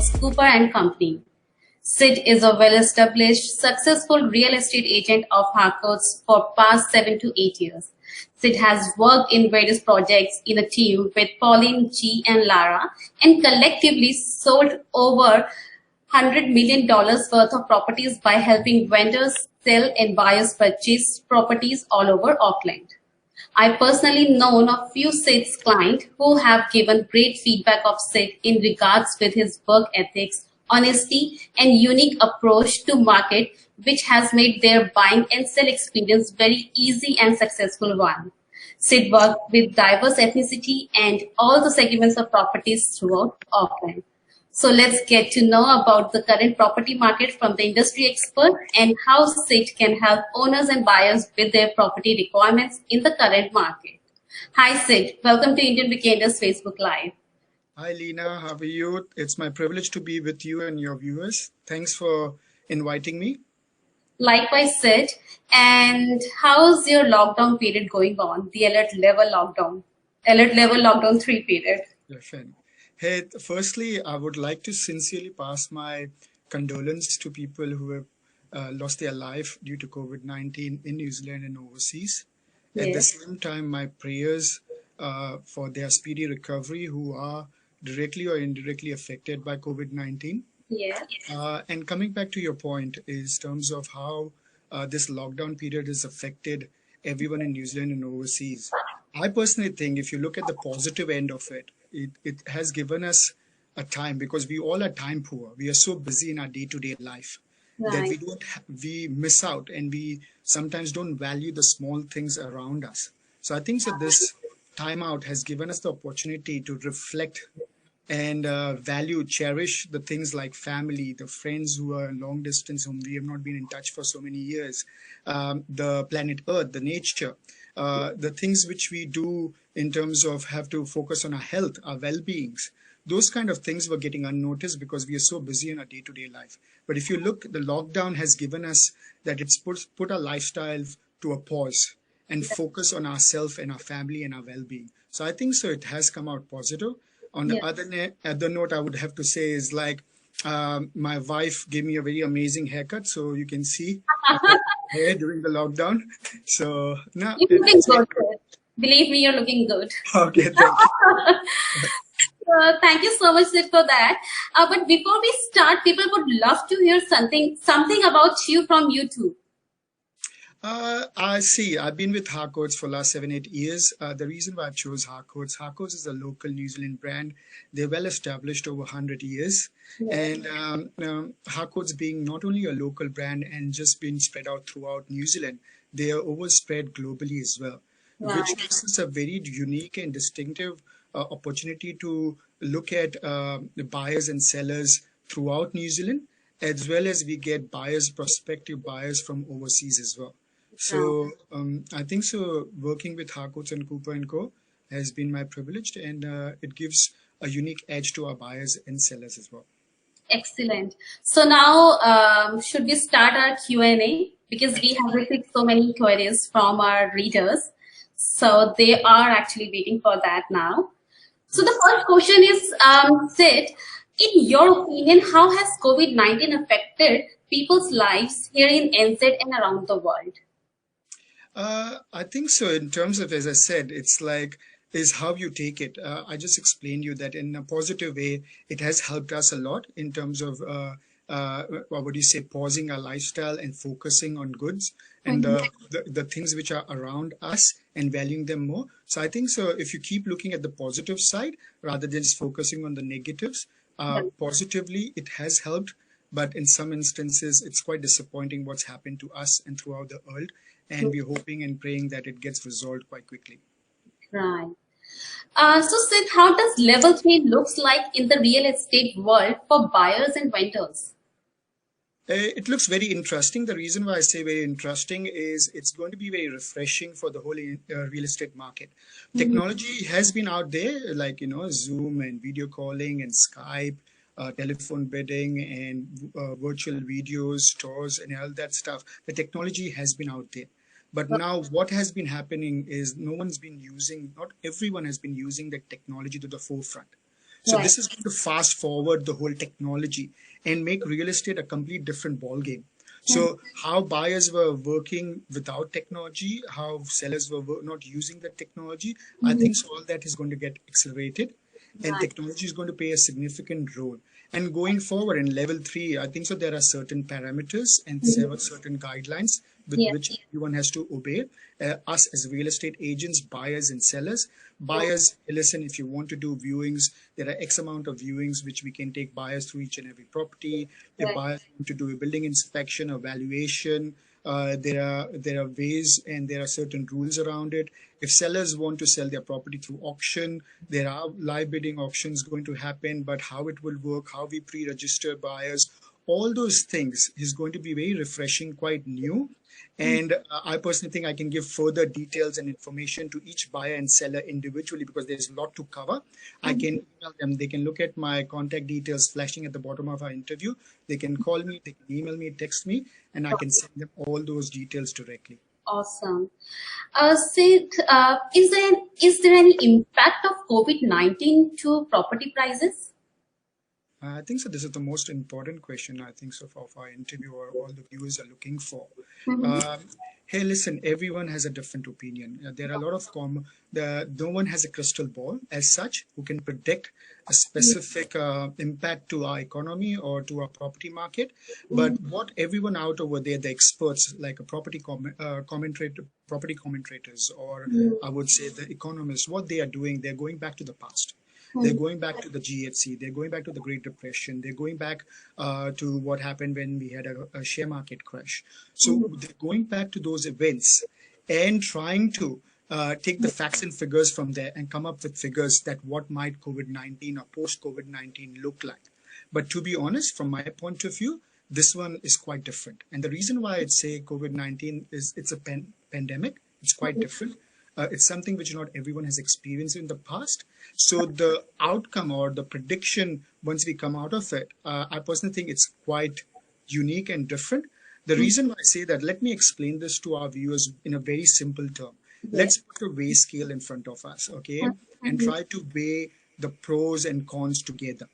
Harcourts, Cooper and Company. Sid is a well-established, successful real estate agent of Harcourts for past 7 to 8 years. Sid has worked in various projects in a team with Pauline, G and Lara and collectively sold over $100 million worth of properties by helping vendors sell and buyers purchase properties all over Auckland. I personally known a few Sid's clients who have given great feedback of Sid in regards with his work ethics, honesty, and unique approach to market, which has made their buying and sell experience very easy and successful one. Sid worked with diverse ethnicity and all the segments of properties throughout Auckland. So let's get to know about the current property market from the industry expert and how Sid can help owners and buyers with their property requirements in the current market. Hi Sid, welcome to Indian Weekenders Facebook Live. Hi Lena, how are you? It's my privilege to be with you and your viewers. Thanks for inviting me. Likewise Sid, and how's your lockdown period going on? The alert level lockdown 3 period. Yeah, fine. Hey, firstly, I would like to sincerely pass my condolence to people who have lost their life due to COVID-19 in New Zealand and overseas. Yes. At the same time, my prayers for their speedy recovery who are directly or indirectly affected by COVID-19. Yeah. And coming back to your point is terms of how this lockdown period has affected everyone in New Zealand and overseas. I personally think if you look at the positive end of it, it has given us a time because we all are time poor. We are so busy in our day-to-day life that we miss out and we sometimes don't value the small things around us. So I think that this time out has given us the opportunity to reflect and cherish the things like family, the friends who are long distance, whom we have not been in touch for so many years, the planet Earth, the nature, the things which we do in terms of have to focus on our health, our well-beings. Those kind of things were getting unnoticed because we are so busy in our day-to-day life. But if you look, the lockdown has given us that it's put our lifestyle to a pause and focus on ourselves and our family and our well-being. So I think so it has come out positive. On the other note, I would have to say is like my wife gave me a very amazing haircut, so you can see hair during the lockdown. So now you're looking good. Believe me, you're looking good. Okay, thank you. Thank you so much, Sid, for that. But before we start, people would love to hear something about you from you too. I see. I've been with Harcourts for the last 7-8 years. The reason why I chose Harcourts is a local New Zealand brand. They're well established over 100 years. And Harcourts being not only a local brand and just being spread out throughout New Zealand, they are overspread globally as well, which gives us a very unique and distinctive opportunity to look at the buyers and sellers throughout New Zealand, as well as we get prospective buyers from overseas as well. So I think so working with Harcourts and Cooper & Co. has been my privilege, and it gives a unique edge to our buyers and sellers as well. Excellent. So now should we start our Q&A? Because we have received so many queries from our readers. So they are actually waiting for that now. So the first question is, Sid, in your opinion, how has COVID-19 affected people's lives here in NZ and around the world? I think so. In terms of, as I said, it's like, is how you take it. I just explained you that in a positive way, it has helped us a lot in terms of, what would you say, pausing our lifestyle and focusing on goods and the things which are around us and valuing them more. So I think so if you keep looking at the positive side rather than just focusing on the negatives, positively it has helped. But in some instances, it's quite disappointing what's happened to us and throughout the world. And we're hoping and praying that it gets resolved quite quickly. Right. So Sid, how does level 3 looks like in the real estate world for buyers and vendors? It looks very interesting. The reason why I say very interesting is it's going to be very refreshing for the whole real estate market. Technology has been out there, like, Zoom and video calling and Skype, telephone bidding and virtual videos, tours and all that stuff. The technology has been out there. But now what has been happening is not everyone has been using the technology to the forefront. So Right. this is going to fast forward the whole technology and make real estate a complete different ball game. So how buyers were working without technology, how sellers were not using the technology, I Mhm. think so all that is going to get accelerated, and Right. technology is going to play a significant role. And going forward in level three, I think so there are certain parameters and Mhm. certain guidelines with Yes. which everyone has to obey. Us as real estate agents, buyers and sellers. Yes. Buyers, listen, if you want to do viewings, there are X amount of viewings which we can take buyers through each and every property. If Right. buyers want to do a building inspection, a valuation, there are ways and there are certain rules around it. If sellers want to sell their property through auction, there are live bidding auctions going to happen, but how it will work, how we pre-register buyers, all those things is going to be very refreshing, quite new. And I personally think I can give further details and information to each buyer and seller individually because there's a lot to cover. I Mhm. can email them. They can look at my contact details flashing at the bottom of our interview. They can call me, they can email me, text me, and I can send them all those details directly. Awesome. Sid, is there any impact of COVID-19 to property prices? I think so. This is the most important question, I think so, for our interview or all the viewers are looking for. Mhm. Um, hey, listen, everyone has a different opinion. There are a lot of no one has a crystal ball as such who can predict a specific impact to our economy or to our property market. But what everyone out over there, the experts like a property commentators, or I would say the economists, what they are doing, they're going back to the past. They're Mhm. going back to the GFC. They're going back to the Great Depression. They're going back to what happened when we had a share market crash. So Mhm. they're going back to those events and trying to take the facts and figures from there and come up with figures that what might COVID-19 or post-COVID-19 look like. But to be honest, from my point of view, this one is quite different. And the reason why I'd say COVID-19 is it's a pandemic. It's quite different. It's something which not everyone has experienced in the past. So the outcome or the prediction once we come out of it, I personally think it's quite unique and different. The reason why I say that, let me explain this to our viewers in a very simple term. Yes. Let's put a weigh scale in front of us, okay, and Mhm. try to weigh the pros and cons together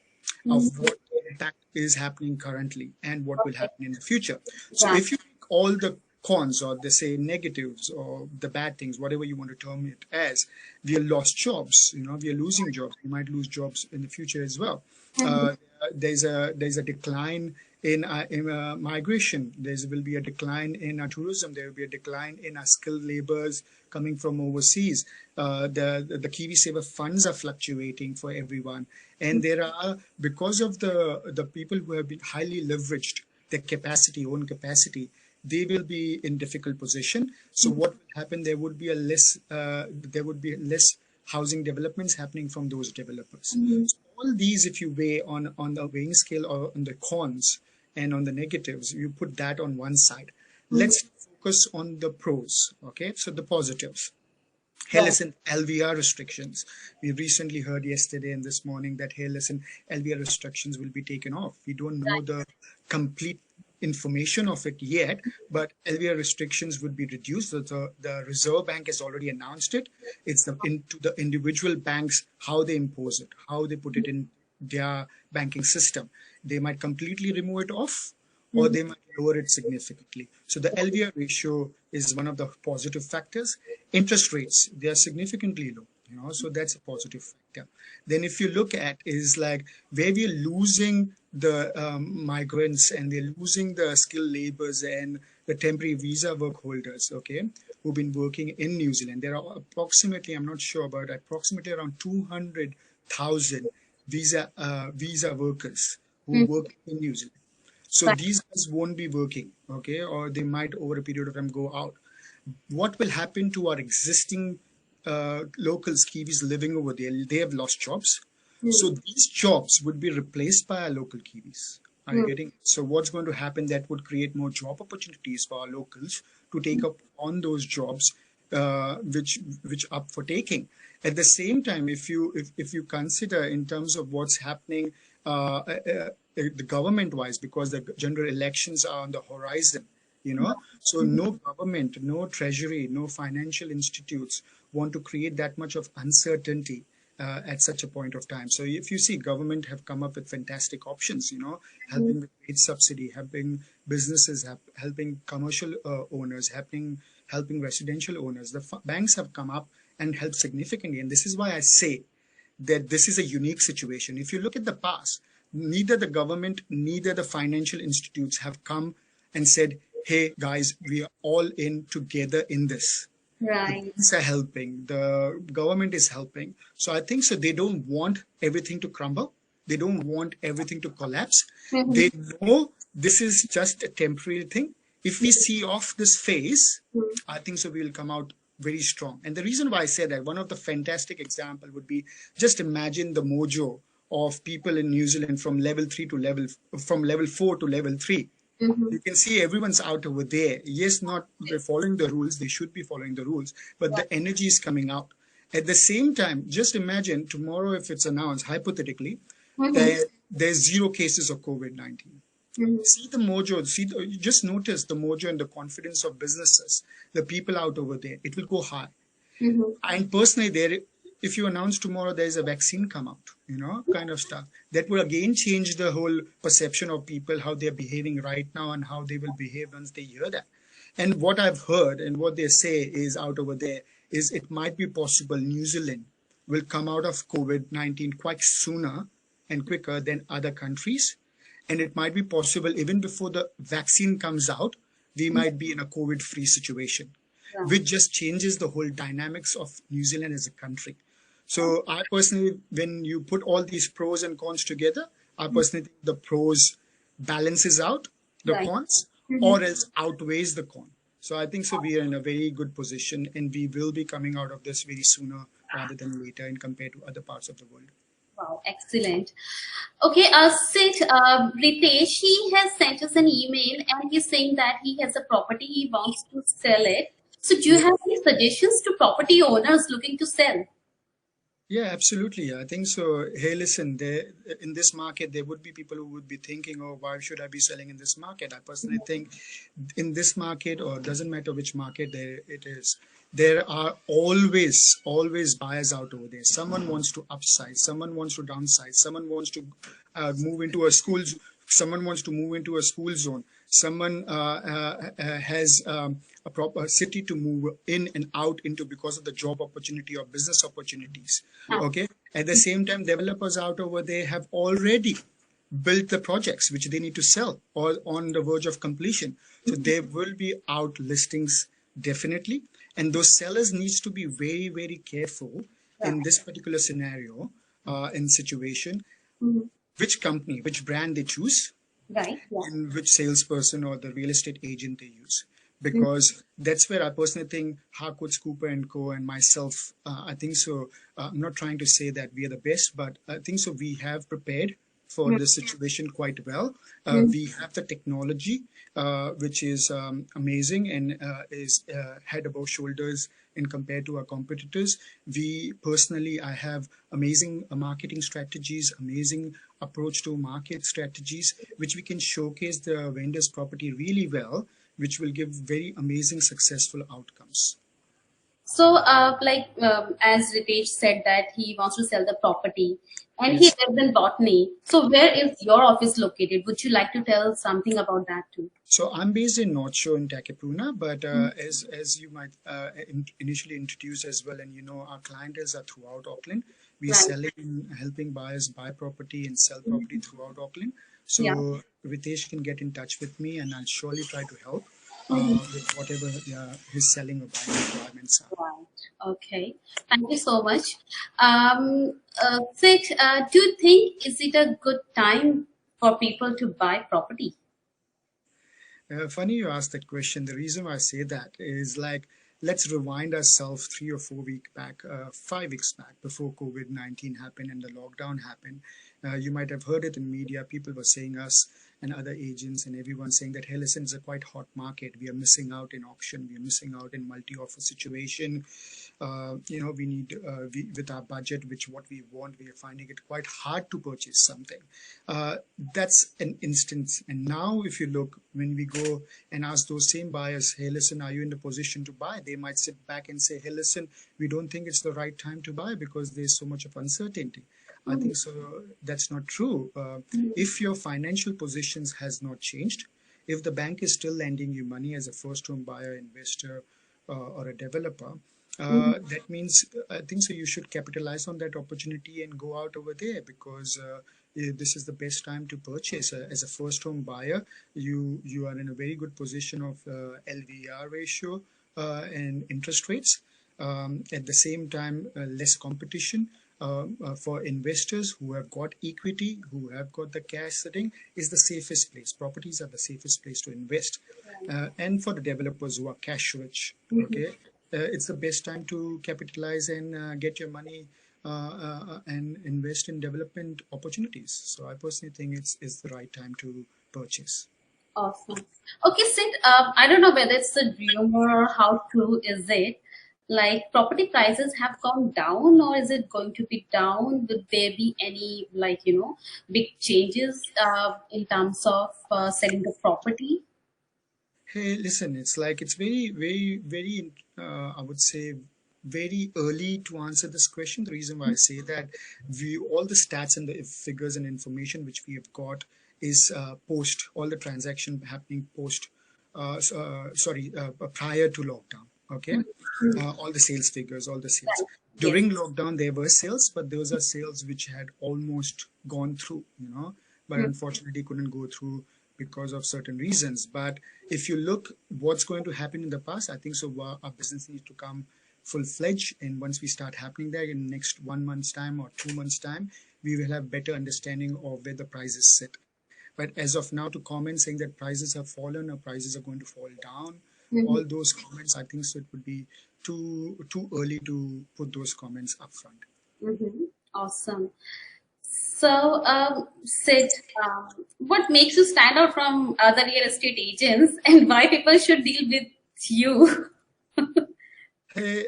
of Mhm. what impact is happening currently and what will Okay. happen in the future. So Right. if you take all the cons or they say negatives or the bad things, whatever you want to term it as, we have lost jobs. We are losing jobs. We might lose jobs in the future as well. Mhm. Uh, there's a decline in migration. There will be a decline in tourism. There will be a decline in skilled laborers coming from overseas. The Kiwi Saver funds are fluctuating for everyone, and there are, because of the people who have been highly leveraged their capacity, own capacity, they will be in difficult position. So what will happen? There would be less housing developments happening from those developers. Mhm. So all these, if you weigh on the weighing scale or on the cons and on the negatives, you put that on one side. Mhm. Let's focus on the pros. Okay, so the positives. Hey, Right. listen, LVR restrictions. We recently heard yesterday and this morning that, hey, listen, LVR restrictions will be taken off. We don't know the complete information of it yet, but LVR restrictions would be reduced. So the Reserve Bank has already announced it. It's into the individual banks, how they impose it, how they put it in their banking system. They might completely remove it off, or Mhm. they might lower it significantly. So the LVR ratio is one of the positive factors. Interest rates, they are significantly low, so that's a positive factor. Then if you look at is like where we are losing the migrants and we're losing the skilled laborers and the temporary visa work holders, okay, who've been working in New Zealand. There are approximately, I'm not sure, but approximately around 200,000 visa workers who Mhm. work in New Zealand. So Right. these guys won't be working, okay, or they might over a period of time go out. What will happen to our existing locals, Kiwis living over there? They have lost jobs. So Mhm. these jobs would be replaced by our local Kiwis. Are you Mhm. getting? So what's going to happen? That would create more job opportunities for our locals to take up on those jobs, which up for taking. At the same time, if you consider in terms of what's happening, the government wise, because the general elections are on the horizon, so no government, no treasury, no financial institutes want to create that much of uncertainty at such a point of time. So if you see, government have come up with fantastic options, helping with wage subsidy, helping businesses, helping commercial owners, helping residential owners. The banks have come up and helped significantly. And this is why I say that this is a unique situation. If you look at the past, neither the government, neither the financial institutes have come and said, hey, guys, we are all in together in this. The Right. banks are helping, the government is helping. So I think so they don't want everything to crumble. They don't want everything to collapse. They know this is just a temporary thing. If we see off this phase, I think so we'll come out very strong. And the reason why I say that, one of the fantastic example would be, just imagine the mojo of people in New Zealand from level 4 to level 3. You can see everyone's out over there. Yes, not they're following the rules. They should be following the rules, but the energy is coming out. At the same time, just imagine tomorrow if it's announced, hypothetically, that there's 0 cases of COVID-19. See the mojo, just notice the mojo and the confidence of businesses, the people out over there. It will go high. And personally, if you announce tomorrow there's a vaccine come out, kind of stuff, that will again change the whole perception of people, how they're behaving right now and how they will behave once they hear that. And what I've heard and what they say is out over there is it might be possible New Zealand will come out of COVID-19 quite sooner and quicker than other countries. And it might be possible even before the vaccine comes out, we might be in a COVID-free situation, which just changes the whole dynamics of New Zealand as a country. So I personally, when you put all these pros and cons together, I personally think the pros balances out the cons or else outweighs the con. So I think so we are in a very good position and we will be coming out of this very sooner rather than later in compared to other parts of the world. Wow, excellent. Okay, Sid, Ritesh, he has sent us an email and he's saying that he has a property, he wants to sell it. So do you have any suggestions to property owners looking to sell? Yeah, absolutely. I think so. Hey, listen, in this market, there would be people who would be thinking, oh, why should I be selling in this market? I personally think in this market, or doesn't matter which market it is, there are always buyers out over there. Someone wants to upsize, someone wants to downsize, someone wants to move into a school, someone wants to move into a school zone, someone has a proper city to move in and out into because of the job opportunity or business opportunities. Okay. At the same time, developers out over there have already built the projects which they need to sell or on the verge of completion. So there will be out listings definitely. And those sellers needs to be very, very careful in this particular scenario and situation, which company, which brand they choose, and which salesperson or the real estate agent they use. Because that's where I personally think Harcourts, Cooper and Co. and myself, I think so. I'm not trying to say that we are the best, but I think so. We have prepared for this situation quite well. We have the technology, which is amazing and is head above shoulders in compared to our competitors. I have amazing marketing strategies, amazing approach to market strategies, which we can showcase the vendor's property really well, which will give very amazing successful outcomes. So, as Ritesh said that he wants to sell the property and he Yes. lives in Botany. So, where is your office located? Would you like to tell something about that too? So I'm based in North Shore in Takapuna, but as you might initially introduce as well, and our clientele are throughout Auckland. We are Right. selling and helping buyers buy property and sell property throughout Auckland. So Yeah. Ritesh can get in touch with me, and I'll surely try to help with whatever his selling or buying requirements are. Right. Okay. Thank you so much. Sid, do you think is it a good time for people to buy property? Funny you asked that question. The reason why I say that is let's rewind ourselves 3 or 4 weeks back, 5 weeks back before COVID-19 happened and the lockdown happened. You might have heard it in media. People were saying us and other agents and everyone saying that, hey, listen, it's a quite hot market. We are missing out in auction. We are missing out in multi-offer situation. We need, with our budget, which what we want, we are finding it quite hard to purchase something. That's an instance. And now if you look, when we go and ask those same buyers, hey, listen, are you in the position to buy? They might sit back and say, hey, listen, we don't think it's the right time to buy because there's so much of uncertainty. I think so. That's not true. If your financial positions has not changed, if the bank is still lending you money as a first home buyer, investor, or a developer, that means I think so you should capitalize on that opportunity and go out over there, because this is the best time to purchase. As a first home buyer, you are in a very good position of LVR ratio and interest rates. At the same time, less competition. For investors who have got equity, who have got the cash sitting, is the safest place. Properties are the safest place to invest. And for the developers who are cash rich, okay, it's the best time to capitalize and get your money and invest in development opportunities. So I personally think it's the right time to purchase. Awesome. Okay, Sid, I don't know whether it's a rumor or how true is it. Like property prices have gone down, or is it going to be down? Would there be any big changes in terms of selling the property? Hey, listen, it's very, very, very, I would say, very early to answer this question. The reason why I say that, all the stats and the figures and information which we have got is post, all the transaction happening post, prior to lockdown. Okay, all the sales figures, all the sales. Right. During Yes. lockdown, there were sales, but those are sales which had almost gone through, but unfortunately couldn't go through because of certain reasons. But if you look what's going to happen in the past, I think so our business needs to come full-fledged, and once we start happening there in the next 1 month's time or 2 months time, we will have better understanding of where the prices sit. But as of now, to comment saying that prices have fallen or prices are going to fall down, all those comments, I think so it would be too early to put those comments up front. Awesome. So, Sid, what makes you stand out from other real estate agents, and why people should deal with you? Hey,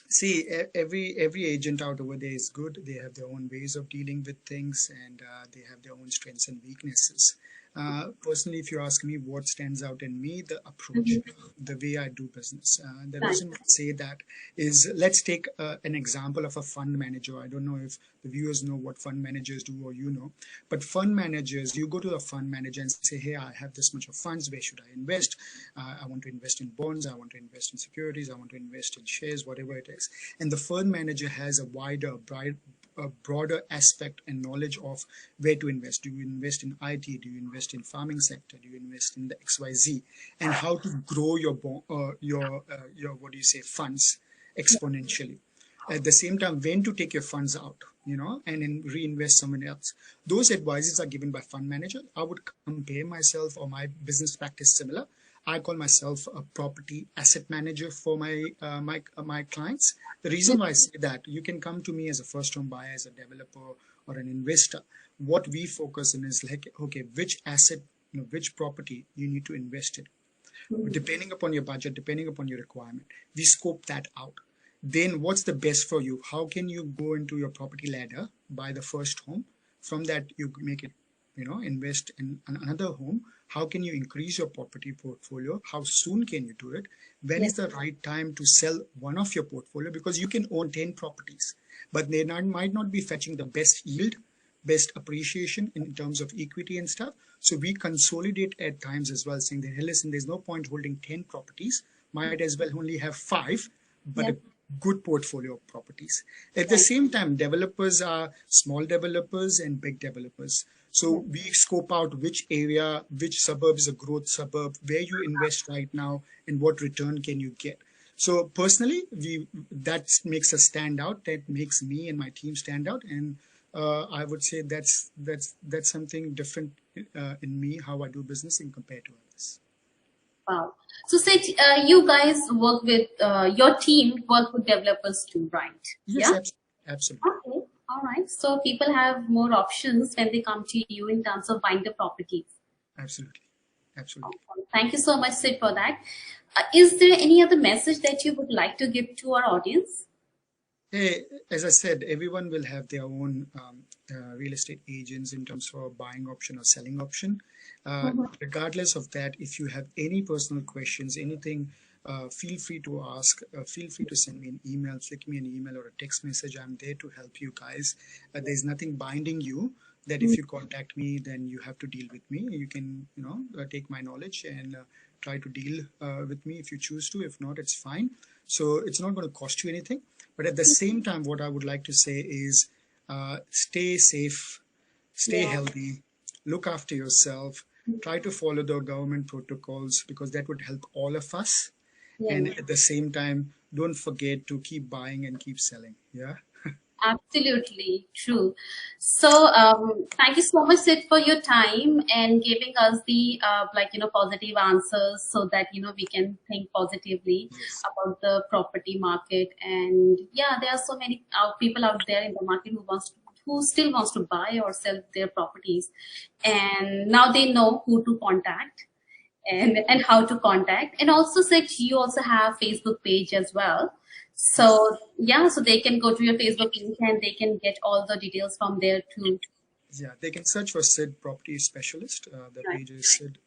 see, every agent out over there is good. They have their own ways of dealing with things, and they have their own strengths and weaknesses. Personally, if you ask me what stands out in me, the approach, the way I do business. The Right. reason I say that is, let's take an example of a fund manager. I don't know if the viewers know what fund managers do or but fund managers, you go to a fund manager and say, hey, I have this much of funds, where should I invest? I want to invest in bonds, I want to invest in securities, I want to invest in shares, whatever it is. And the fund manager has a broader aspect and knowledge of where to invest. Do you invest in IT? Do you invest in farming sector? Do you invest in the XYZ? And how to grow your what do you say, funds exponentially. At the same time, when to take your funds out, and then reinvest someone else. Those advices are given by fund manager. I would compare myself or my business practice similar. I call myself a property asset manager for my clients. The reason why I say that, you can come to me as a first home buyer, as a developer or an investor. What we focus on is like, okay, which asset, which property you need to invest in. Depending upon your budget, depending upon your requirement, we scope that out. Then what's the best for you? How can you go into your property ladder, buy the first home? From that, you make it, invest in another home. How can you increase your property portfolio? How soon can you do it? When is the right time to sell one of your portfolio? Because you can own 10 properties, but they might not be fetching the best yield, best appreciation in terms of equity and stuff. So we consolidate at times as well, saying that, hey, listen, there's no point holding 10 properties. Might as well only have 5, but a good portfolio of properties. At the same time, developers are small developers and big developers. So we scope out which area, which suburb is a growth suburb, where you invest right now, and what return can you get. So personally, that makes us stand out. That makes me and my team stand out, and I would say that's something different in me, how I do business in compared to others. Wow. So, Sid, you guys work with your team work with developers too, right? Yes, Yeah. absolutely. Okay. All right. So people have more options when they come to you in terms of buying the properties. Absolutely. Absolutely. Awesome. Thank you so much, Sid, for that. Is there any other message that you would like to give to our audience? Hey, as I said, everyone will have their own real estate agents in terms of buying option or selling option. Mhm. Regardless of that, if you have any personal questions, anything, feel free to ask. Feel free to send me an email, flick me an email or a text message. I'm there to help you guys. There's nothing binding you that if you contact me, then you have to deal with me. You can, take my knowledge and try to deal with me if you choose to. If not, it's fine. So it's not going to cost you anything. But at the same time, what I would like to say is stay safe, stay Yeah. healthy, look after yourself, try to follow the government protocols because that would help all of us. And Yeah. at the same time, don't forget to keep buying and keep selling. Yeah. Absolutely true. So, thank you so much, Sid, for your time and giving us the positive answers so that we can think positively Yes. about the property market. And yeah, there are so many people out there in the market who still wants to buy or sell their properties, and now they know who to contact and how to contact. And also said you also have Facebook page as well. Yes. So yeah, so they can go to your Facebook link and they can get all the details from there too. Yeah, they can search for Sid Property Specialist. The Right. page is Sid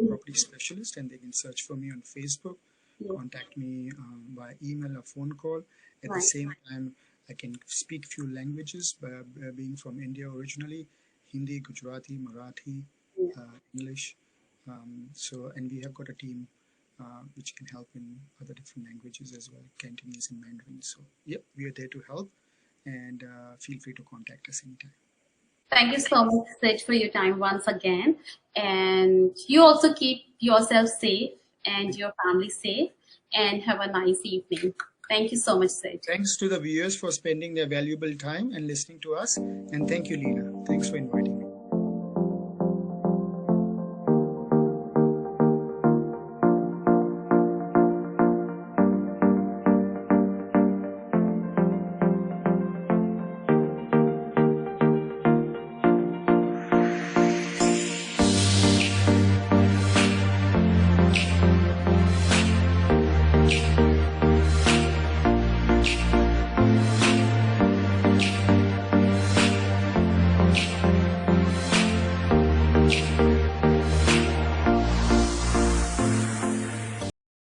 Property Specialist, and they can search for me on Facebook, Yeah. contact me by email or phone call. At the Right. same time, I can speak few languages, being from India originally, Hindi, Gujarati, Marathi, Yeah. English. And we have got a team which can help in other different languages as well, Cantonese and Mandarin. So, yep, we are there to help, and feel free to contact us anytime. Thank you so much, Sid, for your time once again. And you also keep yourself safe and your family safe and have a nice evening. Thank you so much, Sid. Thanks to the viewers for spending their valuable time and listening to us. And thank you, Leela. Thanks for inviting me.